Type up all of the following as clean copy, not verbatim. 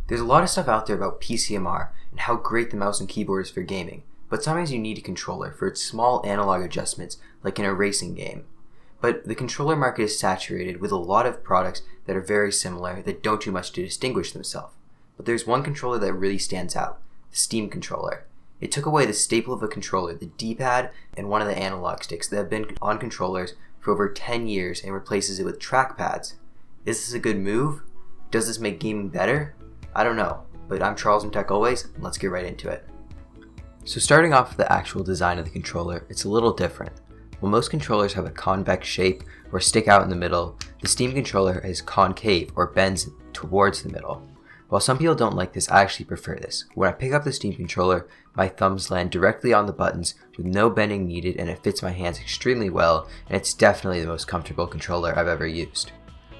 There's a lot of stuff out there about PCMR and how great the mouse and keyboard is for gaming, but sometimes you need a controller for its small analog adjustments like in a racing game. But the controller market is saturated with a lot of products that are very similar that don't do much to distinguish themselves. But there's one controller that really stands out, the Steam controller. It took away the staple of a controller, the D-pad, and one of the analog sticks that have been on controllers for over 10 years and replaces it with trackpads. Is this a good move? Does this make gaming better? I don't know, but I'm Charles from Tech Always, and let's get right into it. So starting off with the actual design of the controller, it's a little different. While most controllers have a convex shape or stick out in the middle, the Steam controller is concave or bends towards the middle. While some people don't like this, I actually prefer this. When I pick up the Steam controller, my thumbs land directly on the buttons with no bending needed, and it fits my hands extremely well, and it's definitely the most comfortable controller I've ever used.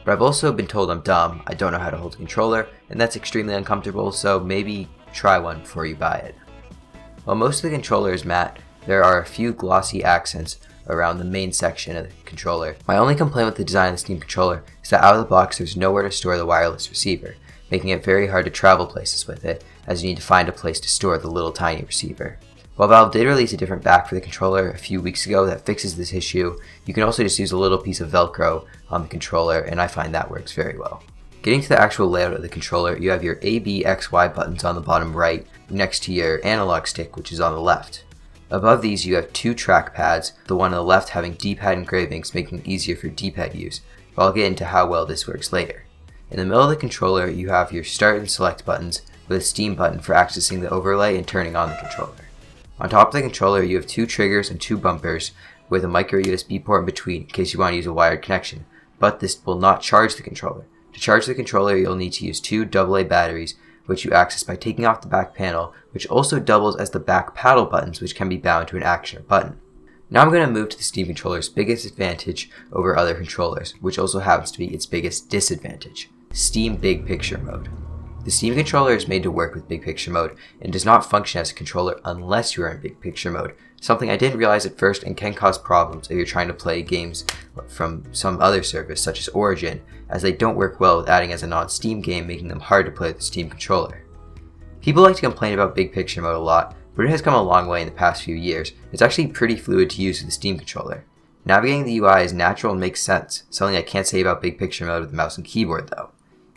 But I've also been told I'm dumb, I don't know how to hold a controller, and that's extremely uncomfortable, so maybe try one before you buy it. While most of the controller is matte, there are a few glossy accents around the main section of the controller. My only complaint with the design of the Steam controller is that out of the box there's nowhere to store the wireless receiver, making it very hard to travel places with it, as you need to find a place to store the little tiny receiver. While Valve did release a different back for the controller a few weeks ago that fixes this issue, you can also just use a little piece of Velcro on the controller, and I find that works very well. Getting to the actual layout of the controller, you have your A, B, X, Y buttons on the bottom right, next to your analog stick, which is on the left. Above these you have two trackpads, the one on the left having D-pad engravings, making it easier for D-pad use, but I'll get into how well this works later. In the middle of the controller you have your start and select buttons, with a Steam button for accessing the overlay and turning on the controller. On top of the controller you have two triggers and two bumpers, with a micro USB port in between in case you want to use a wired connection, but this will not charge the controller. To charge the controller you'll need to use two AA batteries, which you access by taking off the back panel, which also doubles as the back paddle buttons, which can be bound to an action or button. Now I'm going to move to the Steam controller's biggest advantage over other controllers, which also happens to be its biggest disadvantage: Steam Big Picture Mode. The Steam controller is made to work with Big Picture Mode and does not function as a controller unless you are in Big Picture Mode, something I didn't realize at first and can cause problems if you're trying to play games from some other service such as Origin, as they don't work well with adding as a non-Steam game, making them hard to play with the Steam controller. People like to complain about Big Picture Mode a lot, but it has come a long way in the past few years. It's actually pretty fluid to use with the Steam controller. Navigating the UI is natural and makes sense, something I can't say about Big Picture Mode with the mouse and keyboard though.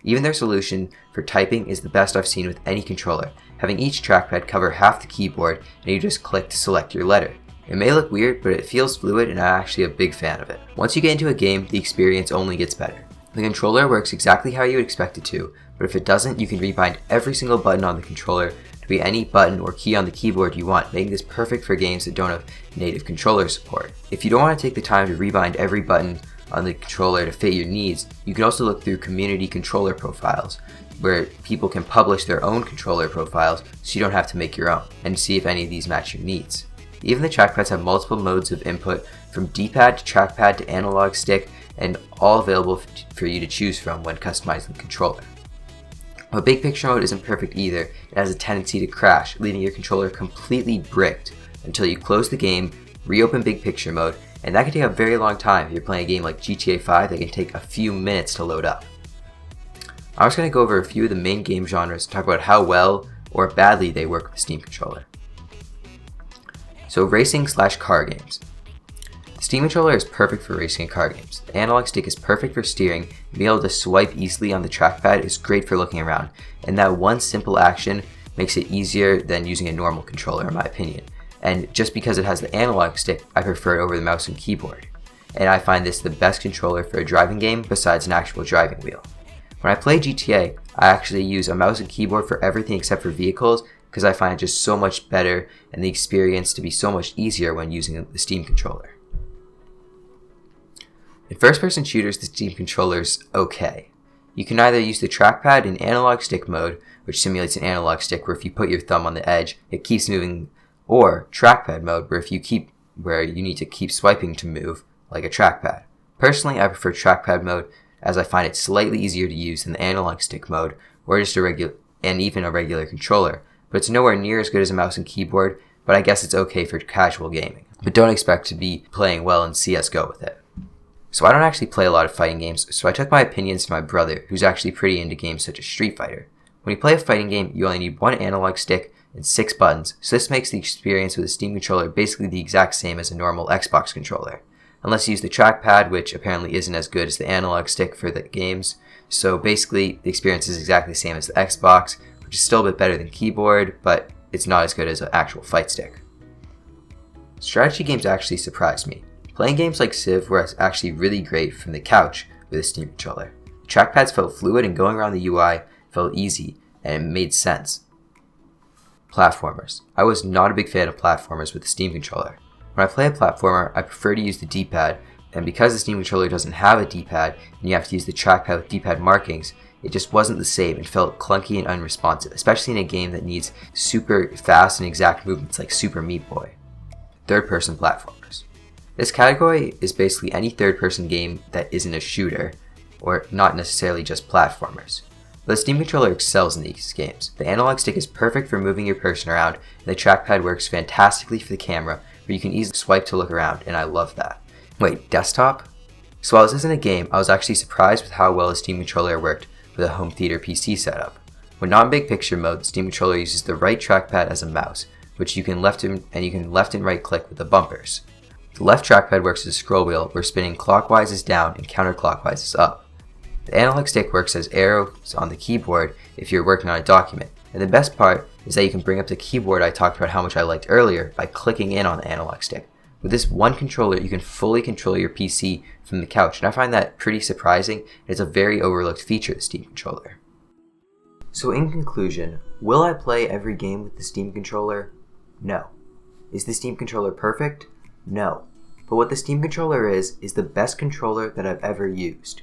Even their solution for typing is the best I've seen with any controller, having each trackpad cover half the keyboard and you just click to select your letter. It may look weird, but it feels fluid and I'm actually a big fan of it. Once you get into a game, the experience only gets better. The controller works exactly how you would expect it to, but if it doesn't, you can rebind every single button on the controller to be any button or key on the keyboard you want, making this perfect for games that don't have native controller support. If you don't want to take the time to rebind every button on the controller to fit your needs, you can also look through community controller profiles, where people can publish their own controller profiles so you don't have to make your own, and see if any of these match your needs. Even the trackpads have multiple modes of input, from D-pad to trackpad to analog stick, and all available for you to choose from when customizing the controller. But Big Picture Mode isn't perfect either. It has a tendency to crash, leaving your controller completely bricked until you close the game, reopen Big Picture Mode, and that can take a very long time. If you're playing a game like GTA 5, that can take a few minutes to load up. I'm just going to go over a few of the main game genres and talk about how well or badly they work with the Steam controller. So racing/car games. The Steam controller is perfect for racing and car games. The analog stick is perfect for steering, and being able to swipe easily on the trackpad is great for looking around, and that one simple action makes it easier than using a normal controller in my opinion. And just because it has the analog stick, I prefer it over the mouse and keyboard. And I find this the best controller for a driving game besides an actual driving wheel. When I play GTA, I actually use a mouse and keyboard for everything except for vehicles, because I find it just so much better and the experience to be so much easier when using the Steam controller. In first-person shooters, the Steam controller's okay. You can either use the trackpad in analog stick mode, which simulates an analog stick where if you put your thumb on the edge, it keeps moving, or trackpad mode where you need to keep swiping to move, like a trackpad. Personally, I prefer trackpad mode as I find it slightly easier to use than the analog stick mode, or just even a regular controller, but it's nowhere near as good as a mouse and keyboard, but I guess it's okay for casual gaming. But don't expect to be playing well in CSGO with it. So I don't actually play a lot of fighting games, so I took my opinions to my brother, who's actually pretty into games such as Street Fighter. When you play a fighting game, you only need one analog stick and 6 buttons, so this makes the experience with a Steam controller basically the exact same as a normal Xbox controller. Unless you use the trackpad, which apparently isn't as good as the analog stick for the games, so basically the experience is exactly the same as the Xbox, which is still a bit better than keyboard, but it's not as good as an actual fight stick. Strategy games actually surprised me. Playing games like Civ were actually really great from the couch with a Steam controller. The trackpads felt fluid and going around the UI felt easy and it made sense. Platformers. I was not a big fan of platformers with the Steam controller. When I play a platformer, I prefer to use the D-pad, and because the Steam controller doesn't have a D-pad and you have to use the trackpad with D-pad markings, it just wasn't the same and felt clunky and unresponsive, especially in a game that needs super fast and exact movements like Super Meat Boy. Third-person platformers. This category is basically any third-person game that isn't a shooter, or not necessarily just platformers. But the Steam controller excels in these games. The analog stick is perfect for moving your person around, and the trackpad works fantastically for the camera, where you can easily swipe to look around, and I love that. Wait, desktop? So while this isn't a game, I was actually surprised with how well the Steam controller worked with a home theater PC setup. When not in big picture mode, the Steam controller uses the right trackpad as a mouse, which you can left and right click with the bumpers. The left trackpad works as a scroll wheel, where spinning clockwise is down and counterclockwise is up. The analog stick works as arrows on the keyboard if you're working on a document, and the best part is that you can bring up the keyboard I talked about how much I liked earlier by clicking in on the analog stick. With this one controller, you can fully control your PC from the couch, and I find that pretty surprising, and it's a very overlooked feature of the Steam controller. So in conclusion, will I play every game with the Steam controller? No. Is the Steam controller perfect? No. But what the Steam controller is the best controller that I've ever used.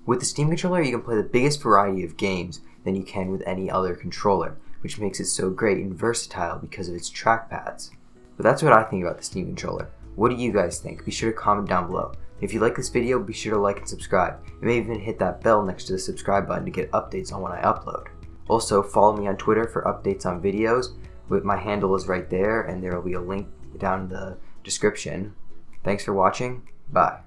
With the Steam controller, you can play the biggest variety of games than you can with any other controller, which makes it so great and versatile because of its trackpads. But that's what I think about the Steam controller. What do you guys think? Be sure to comment down below. If you like this video, be sure to like and subscribe. And maybe even hit that bell next to the subscribe button to get updates on when I upload. Also, follow me on Twitter for updates on videos. My handle is right there, and there will be a link down in the description. Thanks for watching. Bye.